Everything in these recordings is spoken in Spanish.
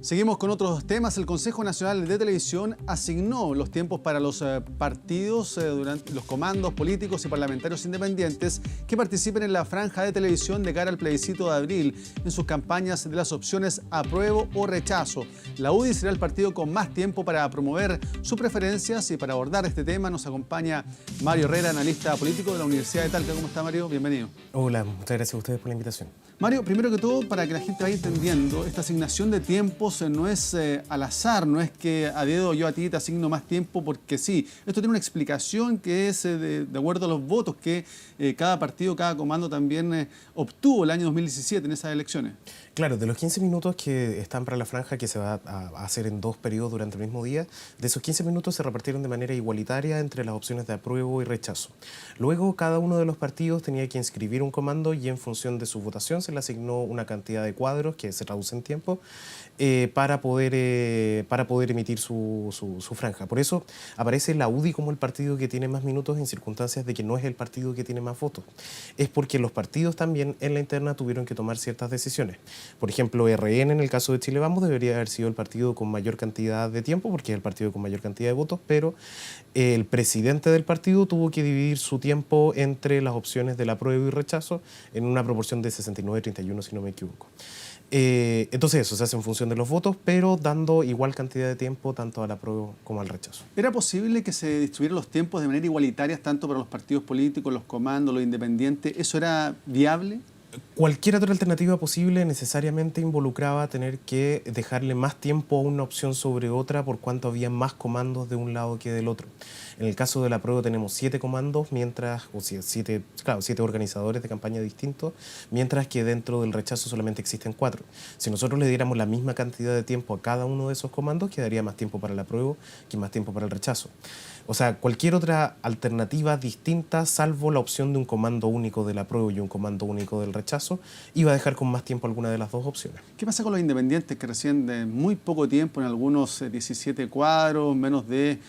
Seguimos con otros temas. El Consejo Nacional de Televisión asignó los tiempos para los partidos, durante los comandos políticos y parlamentarios independientes que participen en la franja de televisión de cara al plebiscito de abril en sus campañas de las opciones apruebo o rechazo. La UDI será el partido con más tiempo para promover sus preferencias y para abordar este tema nos acompaña Mario Herrera, analista político de la Universidad de Talca. ¿Cómo está, Mario? Bienvenido. Hola, muchas gracias a ustedes por la invitación. Mario, primero que todo, para que la gente vaya entendiendo, esta asignación de tiempos no es al azar, no es que a dedo yo a ti te asigno más tiempo porque sí. Esto tiene una explicación que es de acuerdo a los votos que cada partido, cada comando también obtuvo el año 2017 en esas elecciones. Claro, de los 15 minutos que están para la franja, que se va a hacer en 2 periodos durante el mismo día, de esos 15 minutos se repartieron de manera igualitaria entre las opciones de apruebo y rechazo. Luego, cada uno de los partidos tenía que inscribir un comando y en función de su votación se le asignó una cantidad de cuadros, que se traduce en tiempo, para poder emitir su franja. Por eso aparece la UDI como el partido que tiene más minutos en circunstancias de que no es el partido que tiene más votos. Es porque los partidos también en la interna tuvieron que tomar ciertas decisiones. Por ejemplo, RN en el caso de Chile Vamos debería haber sido el partido con mayor cantidad de tiempo porque es el partido con mayor cantidad de votos, pero el presidente del partido tuvo que dividir su tiempo entre las opciones del apruebo y rechazo en una proporción de 69-31, si no me equivoco. Entonces eso se hace en función de los votos, pero dando igual cantidad de tiempo tanto al apruebo como al rechazo. ¿Era posible que se distribuyeran los tiempos de manera igualitaria tanto para los partidos políticos, los comandos, los independientes? ¿Eso era viable? Cualquier otra alternativa posible necesariamente involucraba tener que dejarle más tiempo a una opción sobre otra por cuanto había más comandos de un lado que del otro. En el caso del apruebo tenemos 7 comandos, o 7 organizadores de campaña distintos, mientras que dentro del rechazo solamente existen 4. Si nosotros le diéramos la misma cantidad de tiempo a cada uno de esos comandos, quedaría más tiempo para el apruebo que más tiempo para el rechazo. O sea, cualquier otra alternativa distinta, salvo la opción de un comando único del apruebo y un comando único del rechazo, iba a dejar con más tiempo alguna de las dos opciones. ¿Qué pasa con los independientes que recién de muy poco tiempo, en algunos 17 cuadros, menos de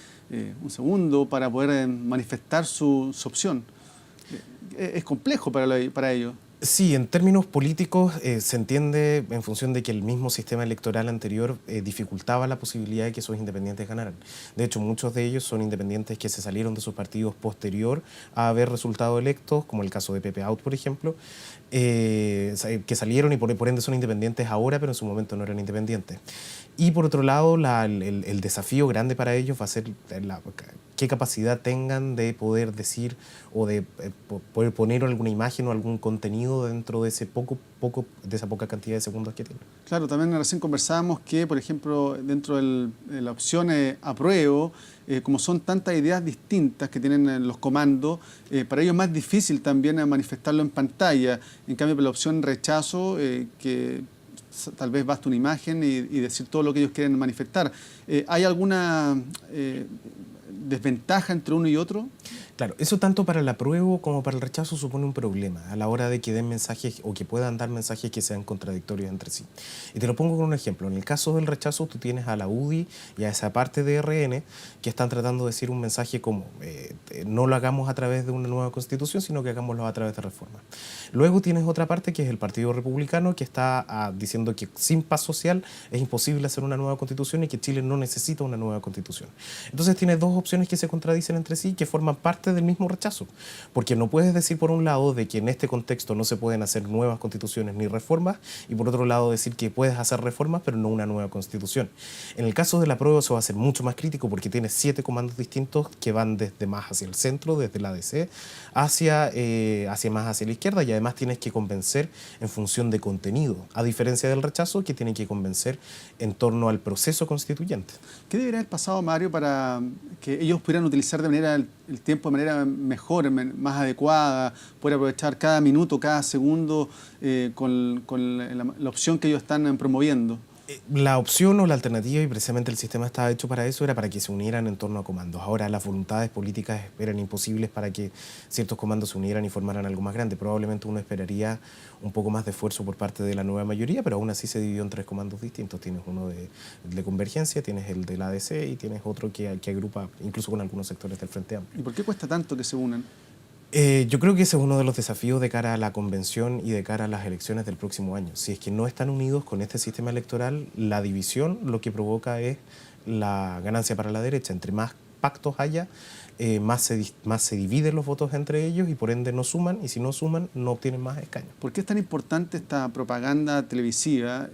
un segundo, para poder manifestar su opción? Es complejo para ellos. Sí, en términos políticos se entiende en función de que el mismo sistema electoral anterior dificultaba la posibilidad de que esos independientes ganaran. De hecho, muchos de ellos son independientes que se salieron de sus partidos posterior a haber resultado electos, como el caso de Pepe Out, por ejemplo, que salieron y por ende son independientes ahora, pero en su momento no eran independientes. Y por otro lado, el desafío grande para ellos va a ser qué capacidad tengan de poder decir o de poder poner alguna imagen o algún contenido dentro de esa poca cantidad de segundos que tienen. Claro, también recién conversábamos que, por ejemplo, dentro de la opción apruebo, como son tantas ideas distintas que tienen los comandos, para ellos es más difícil también manifestarlo en pantalla. En cambio, para la opción rechazo, que tal vez basta una imagen y decir todo lo que ellos quieren manifestar. ¿Hay alguna desventaja entre uno y otro? Claro, eso tanto para el apruebo como para el rechazo supone un problema a la hora de que den mensajes o que puedan dar mensajes que sean contradictorios entre sí. Y te lo pongo con un ejemplo. En el caso del rechazo, tú tienes a la UDI y a esa parte de RN que están tratando de decir un mensaje como no lo hagamos a través de una nueva constitución, sino que hagámoslo a través de reformas. Luego tienes otra parte que es el Partido Republicano que está diciendo que sin paz social es imposible hacer una nueva constitución y que Chile no necesita una nueva constitución. Entonces tienes dos opciones que se contradicen entre sí, que forman parte del mismo rechazo, porque no puedes decir por un lado de que en este contexto no se pueden hacer nuevas constituciones ni reformas y por otro lado decir que puedes hacer reformas pero no una nueva constitución. En el caso del apruebo eso va a ser mucho más crítico porque tienes 7 comandos distintos que van desde más hacia el centro, desde la ADC, hacia más hacia la izquierda y además tienes que convencer en función de contenido, a diferencia del rechazo que tiene que convencer en torno al proceso constituyente. ¿Qué debería haber pasado, Mario, para que ellos pudieran utilizar de manera el tiempo de manera mejor, más adecuada, poder aprovechar cada minuto, cada segundo con la opción que ellos están promoviendo? La opción o la alternativa, y precisamente el sistema estaba hecho para eso, era para que se unieran en torno a comandos. Ahora las voluntades políticas eran imposibles para que ciertos comandos se unieran y formaran algo más grande. Probablemente uno esperaría un poco más de esfuerzo por parte de la nueva mayoría, pero aún así se dividió en 3 comandos distintos. Tienes uno de convergencia, tienes el de la ADC y tienes otro que agrupa incluso con algunos sectores del Frente Amplio. ¿Y por qué cuesta tanto que se unan? Yo creo que ese es uno de los desafíos de cara a la convención y de cara a las elecciones del próximo año. Si es que no están unidos con este sistema electoral, la división lo que provoca es la ganancia para la derecha. Entre más pactos haya, más se dividen los votos entre ellos y por ende no suman, y si no suman no obtienen más escaños. ¿Por qué es tan importante esta propaganda televisiva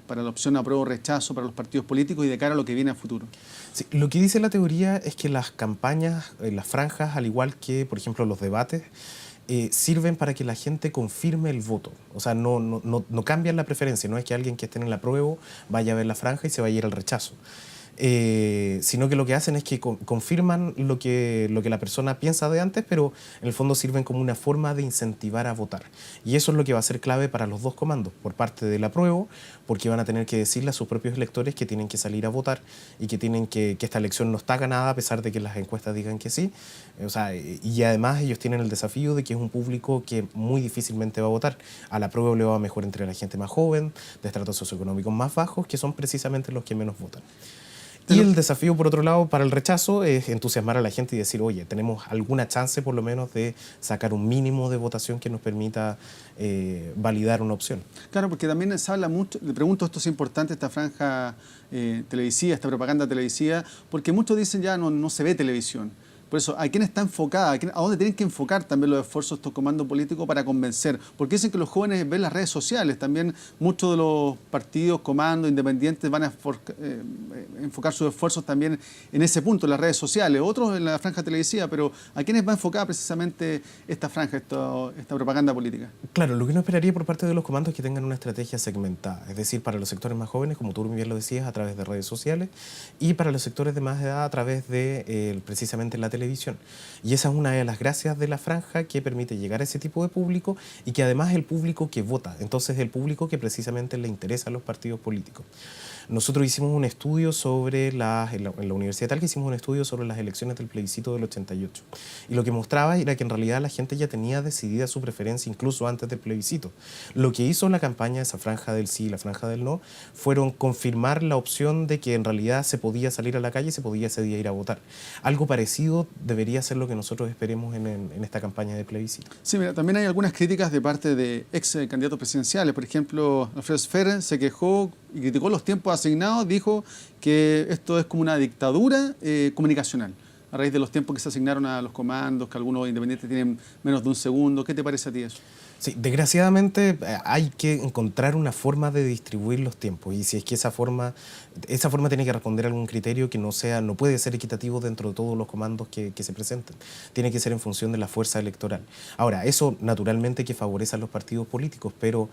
para la opción apruebo o rechazo para los partidos políticos y de cara a lo que viene a futuro? Sí, lo que dice la teoría es que las campañas, las franjas, al igual que, por ejemplo, los debates, sirven para que la gente confirme el voto. O sea, no cambian la preferencia. No es que alguien que esté en el apruebo vaya a ver la franja y se vaya a ir al rechazo. Sino que lo que hacen es que confirman lo que la persona piensa de antes, pero en el fondo sirven como una forma de incentivar a votar. Y eso es lo que va a ser clave para los dos comandos, por parte del apruebo, porque van a tener que decirle a sus propios electores que tienen que salir a votar y que esta elección no está ganada a pesar de que las encuestas digan que sí. O sea, y además ellos tienen el desafío de que es un público que muy difícilmente va a votar. Al apruebo le va mejor entre la gente más joven, de estratos socioeconómicos más bajos, que son precisamente los que menos votan. Y el desafío, por otro lado, para el rechazo es entusiasmar a la gente y decir, oye, tenemos alguna chance por lo menos de sacar un mínimo de votación que nos permita validar una opción. Claro, porque también se habla mucho, le pregunto, esto es importante, esta franja televisiva, esta propaganda televisiva, porque muchos dicen ya no se ve televisión. Por eso, ¿a quién está enfocada? ¿A dónde tienen que enfocar también los esfuerzos de estos comandos políticos para convencer? Porque dicen que los jóvenes ven las redes sociales. También muchos de los partidos, comandos, independientes van a enfocar sus esfuerzos también en ese punto, en las redes sociales. Otros en la franja televisiva, pero ¿a quiénes va enfocada precisamente esta franja, esta propaganda política? Claro, lo que uno esperaría por parte de los comandos es que tengan una estrategia segmentada. Es decir, para los sectores más jóvenes, como tú bien lo decías, a través de redes sociales, y para los sectores de más edad a través de precisamente la televisión. Y esa es una de las gracias de la franja que permite llegar a ese tipo de público y que además es el público que vota, entonces el público que precisamente le interesa a los partidos políticos. Nosotros hicimos un estudio sobre en la Universidad de Talca hicimos un estudio sobre las elecciones del plebiscito del 88 y lo que mostraba era que en realidad la gente ya tenía decidida su preferencia incluso antes del plebiscito. Lo que hizo la campaña, esa franja del sí y la franja del no, fueron confirmar la opción de que en realidad se podía salir a la calle y se podía ese día ir a votar. Algo parecido debería ser lo que nosotros esperemos en esta campaña de plebiscito. Sí, mira, también hay algunas críticas de parte de ex candidatos presidenciales. Por ejemplo, Alfredo Sfer se quejó y criticó los tiempos asignados, dijo que esto es como una dictadura comunicacional, a raíz de los tiempos que se asignaron a los comandos, que algunos independientes tienen menos de un segundo. ¿Qué te parece a ti eso? Sí, desgraciadamente hay que encontrar una forma de distribuir los tiempos y si es que esa forma tiene que responder a algún criterio que no puede ser equitativo dentro de todos los comandos que se presenten. Tiene que ser en función de la fuerza electoral. Ahora, eso naturalmente que favorece a los partidos políticos, pero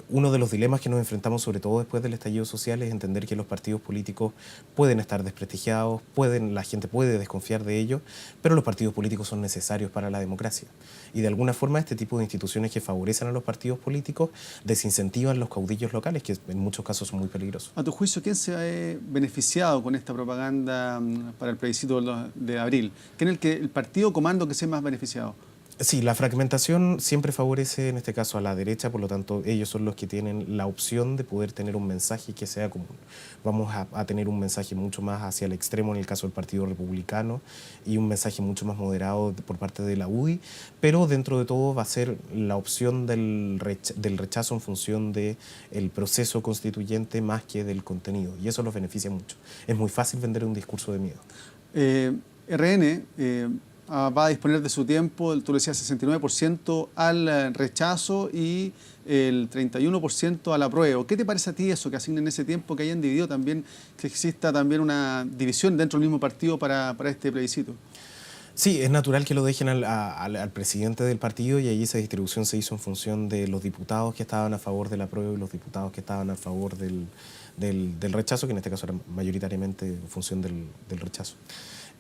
uno de los dilemas que nos enfrentamos, sobre todo después del estallido social, es entender que los partidos políticos pueden estar desprestigiados, la gente puede desconfiar de ellos, pero los partidos políticos son necesarios para la democracia. Y de alguna forma este tipo de instituciones que favorecen a los partidos políticos desincentivan los caudillos locales, que en muchos casos son muy peligrosos. A tu juicio, ¿quién se ha beneficiado con esta propaganda para el plebiscito de abril? ¿Quién es el partido comando que se ha más beneficiado? Sí, la fragmentación siempre favorece en este caso a la derecha, por lo tanto ellos son los que tienen la opción de poder tener un mensaje que sea común. Vamos a tener un mensaje mucho más hacia el extremo en el caso del Partido Republicano y un mensaje mucho más moderado por parte de la UDI, pero dentro de todo va a ser la opción del rechazo en función del proceso constituyente más que del contenido y eso los beneficia mucho. Es muy fácil vender un discurso de miedo. RN va a disponer de su tiempo, tú le decías, 69% al rechazo y el 31% al apruebo. ¿Qué te parece a ti eso, que asignen ese tiempo, que hayan dividido también, que exista también una división dentro del mismo partido para este plebiscito? Sí, es natural que lo dejen al presidente del partido y ahí esa distribución se hizo en función de los diputados que estaban a favor del apruebo y los diputados que estaban a favor del rechazo, que en este caso era mayoritariamente en función del rechazo.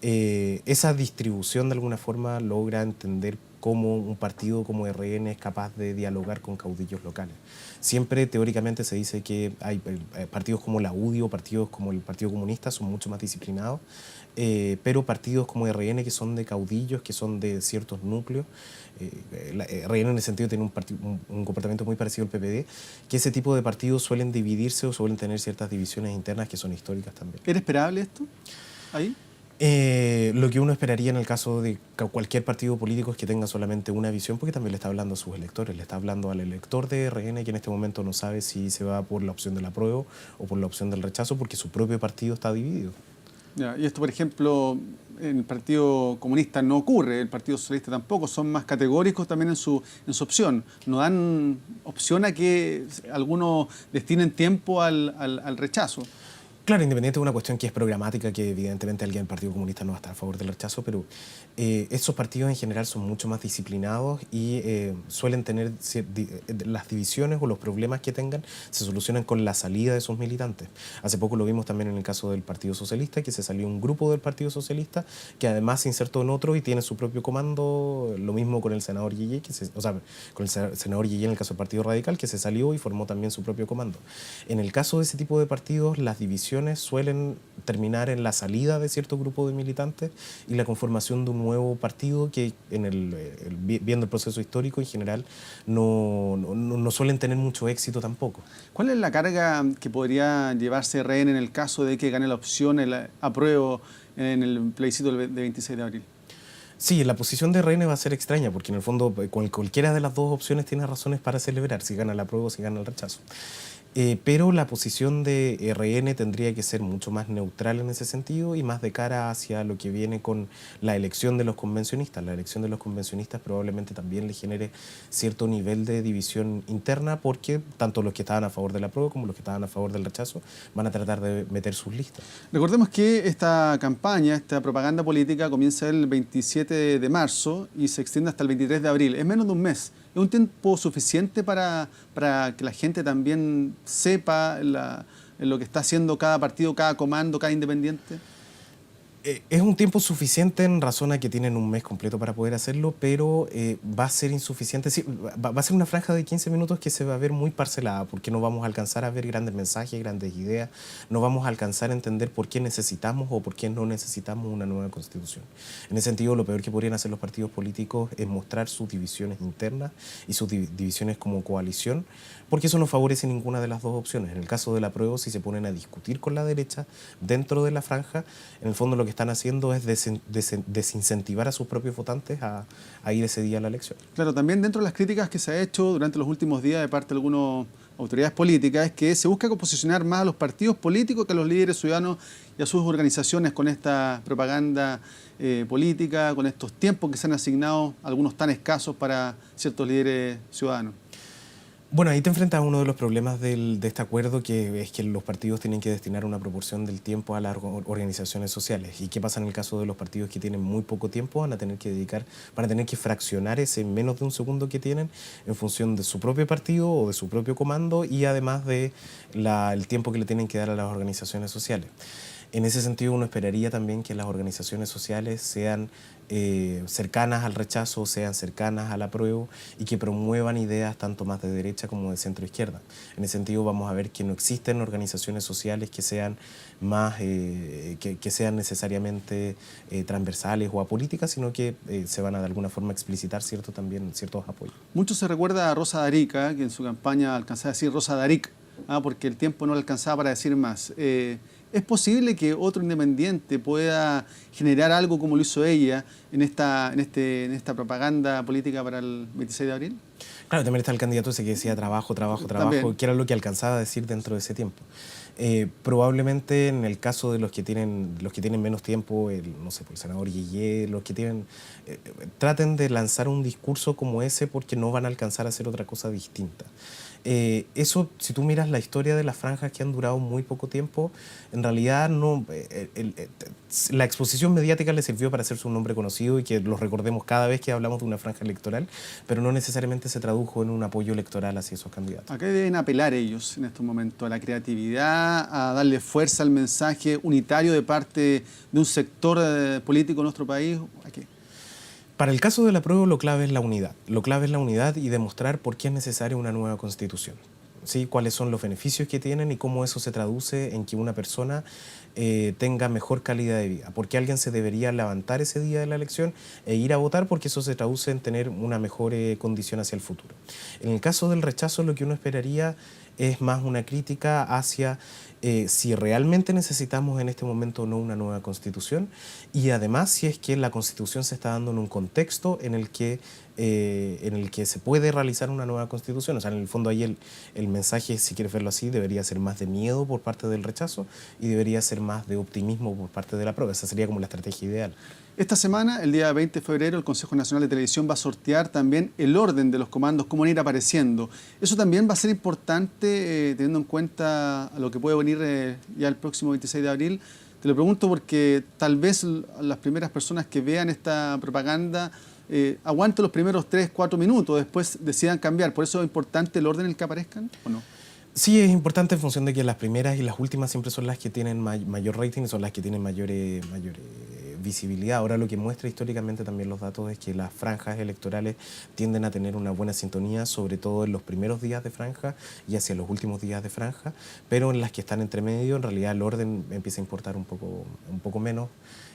Esa distribución de alguna forma logra entender cómo un partido como RN es capaz de dialogar con caudillos locales. Siempre teóricamente se dice que hay partidos como la UDI o partidos como el Partido Comunista son mucho más disciplinados, pero partidos como RN que son de caudillos, que son de ciertos núcleos, RN en ese sentido tiene un comportamiento muy parecido al PPD, que ese tipo de partidos suelen dividirse o suelen tener ciertas divisiones internas que son históricas también. ¿Era esperable esto ahí? Lo que uno esperaría en el caso de cualquier partido político es que tenga solamente una visión, porque también le está hablando a sus electores, le está hablando al elector de RN, que en este momento no sabe si se va por la opción del apruebo o por la opción del rechazo, porque su propio partido está dividido. Ya, y esto, por ejemplo, en el Partido Comunista no ocurre, el Partido Socialista tampoco, son más categóricos también en su opción. No dan opción a que algunos destinen tiempo al rechazo. Claro, independiente de una cuestión que es programática, que evidentemente alguien del Partido Comunista no va a estar a favor del rechazo, pero esos partidos en general son mucho más disciplinados y suelen tener las divisiones o los problemas que tengan se solucionan con la salida de sus militantes. Hace poco lo vimos también en el caso del Partido Socialista, que se salió un grupo del Partido Socialista que además se insertó en otro y tiene su propio comando. Lo mismo con el senador Yeye, con el senador Yeye en el caso del Partido Radical, que se salió y formó también su propio comando. En el caso de ese tipo de partidos, las divisiones suelen terminar en la salida de cierto grupo de militantes y la conformación de un nuevo partido que, viendo el proceso histórico en general, no suelen tener mucho éxito tampoco. ¿Cuál es la carga que podría llevarse RN en el caso de que gane la opción, el apruebo en el plebiscito de 26 de abril? Sí, la posición de RN va a ser extraña, porque en el fondo cualquiera de las dos opciones tiene razones para celebrar, si gana el apruebo o si gana el rechazo. Pero la posición de RN tendría que ser mucho más neutral en ese sentido y más de cara hacia lo que viene con la elección de los convencionistas. La elección de los convencionistas probablemente también le genere cierto nivel de división interna, porque tanto los que estaban a favor del apruebo como los que estaban a favor del rechazo van a tratar de meter sus listas. Recordemos que esta campaña, esta propaganda política comienza el 27 de marzo y se extiende hasta el 23 de abril. Es menos de un mes. ¿Es un tiempo suficiente para que la gente también sepa lo que está haciendo cada partido, cada comando, cada independiente? Es un tiempo suficiente en razón a que tienen un mes completo para poder hacerlo, pero va a ser insuficiente. Sí, va a ser una franja de 15 minutos que se va a ver muy parcelada, porque no vamos a alcanzar a ver grandes mensajes, grandes ideas, no vamos a alcanzar a entender por qué necesitamos o por qué no necesitamos una nueva constitución. En ese sentido, lo peor que podrían hacer los partidos políticos es mostrar sus divisiones internas y sus divisiones como coalición, porque eso no favorece ninguna de las dos opciones. En el caso del apruebo, si se ponen a discutir con la derecha dentro de la franja, en el fondo lo que están haciendo es desincentivar a sus propios votantes a ir ese día a la elección. Claro, también dentro de las críticas que se ha hecho durante los últimos días de parte de algunas autoridades políticas es que se busca posicionar más a los partidos políticos que a los líderes ciudadanos y a sus organizaciones con esta propaganda política, con estos tiempos que se han asignado, algunos tan escasos para ciertos líderes ciudadanos. Bueno, ahí te enfrentas a uno de los problemas de este acuerdo, que es que los partidos tienen que destinar una proporción del tiempo a las organizaciones sociales. ¿Y qué pasa en el caso de los partidos que tienen muy poco tiempo? Van a tener que fraccionar ese menos de un segundo que tienen en función de su propio partido o de su propio comando y además de el tiempo que le tienen que dar a las organizaciones sociales. En ese sentido, uno esperaría también que las organizaciones sociales sean cercanas al rechazo, sean cercanas al apruebo y que promuevan ideas tanto más de derecha como de centro izquierda. En ese sentido, vamos a ver que no existen organizaciones sociales que sean más que sean necesariamente transversales o apolíticas, sino que se van a de alguna forma explicitar ciertos apoyos. Mucho se recuerda a Rosa Darica, que en su campaña alcanzaba a decir Rosa Daric, porque el tiempo no le alcanzaba para decir más. ¿Es posible que otro independiente pueda generar algo como lo hizo ella en esta propaganda política para el 26 de abril? Claro, también está el candidato ese que decía trabajo, también, que era lo que alcanzaba a decir dentro de ese tiempo. Probablemente en el caso de los que tienen menos tiempo, el senador Yeye, los que tienen, traten de lanzar un discurso como ese porque no van a alcanzar a hacer otra cosa distinta. Eso, si tú miras la historia de las franjas que han durado muy poco tiempo, en realidad no, la exposición mediática le sirvió para hacerse un nombre conocido y que los recordemos cada vez que hablamos de una franja electoral, pero no necesariamente se tradujo en un apoyo electoral hacia esos candidatos. ¿A qué deben apelar ellos en estos momentos? ¿A la creatividad, a darle fuerza al mensaje unitario de parte de un sector político en nuestro país? ¿A qué? Para el caso del apruebo, lo clave es la unidad. Lo clave es la unidad y demostrar por qué es necesaria una nueva constitución. ¿Sí? Cuáles son los beneficios que tienen y cómo eso se traduce en que una persona tenga mejor calidad de vida. Porque alguien se debería levantar ese día de la elección e ir a votar, porque eso se traduce en tener una mejor condición hacia el futuro. En el caso del rechazo, lo que uno esperaría es más una crítica hacia si realmente necesitamos en este momento o no una nueva constitución, y además si es que la constitución se está dando en un contexto en el que se puede realizar una nueva constitución. O sea, en el fondo ahí el mensaje, si quieres verlo así, debería ser más de miedo por parte del rechazo y debería ser más de optimismo por parte de la prueba. Esa sería como la estrategia ideal. Esta semana, el día 20 de febrero, el Consejo Nacional de Televisión va a sortear también el orden de los comandos, cómo van a ir apareciendo. Eso también va a ser importante teniendo en cuenta lo que puede venir ya el próximo 26 de abril. Te lo pregunto porque tal vez las primeras personas que vean esta propaganda aguanten los primeros 3, 4 minutos, después decidan cambiar. ¿Por eso es importante el orden en el que aparezcan o no? Sí, es importante en función de que las primeras y las últimas siempre son las que tienen mayor rating y son las que tienen mayor visibilidad. Ahora lo que muestra históricamente también los datos es que las franjas electorales tienden a tener una buena sintonía, sobre todo en los primeros días de franja y hacia los últimos días de franja, pero en las que están entre medio, en realidad el orden empieza a importar un poco menos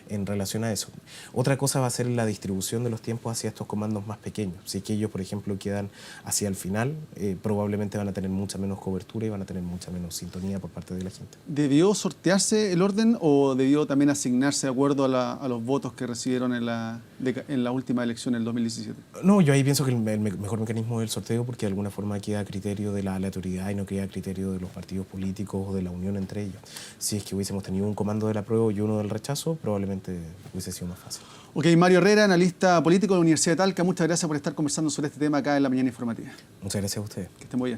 en relación a eso. Otra cosa va a ser la distribución de los tiempos hacia estos comandos más pequeños. Si es que ellos, por ejemplo, quedan hacia el final, probablemente van a tener mucha menos cobertura y van a tener mucha menos sintonía por parte de la gente. ¿Debió sortearse el orden o debió también asignarse de acuerdo a los votos que recibieron en la última elección, en el 2017? No, yo ahí pienso que el mejor mecanismo es el sorteo, porque de alguna forma queda a criterio de la aleatoriedad y no queda a criterio de los partidos políticos o de la unión entre ellos. Si es que hubiésemos tenido un comando del apruebo y uno del rechazo, probablemente hubiese sido más fácil. Ok, Mario Herrera, analista político de la Universidad de Talca, muchas gracias por estar conversando sobre este tema acá en la Mañana Informativa. Muchas gracias a ustedes. Que estén muy bien.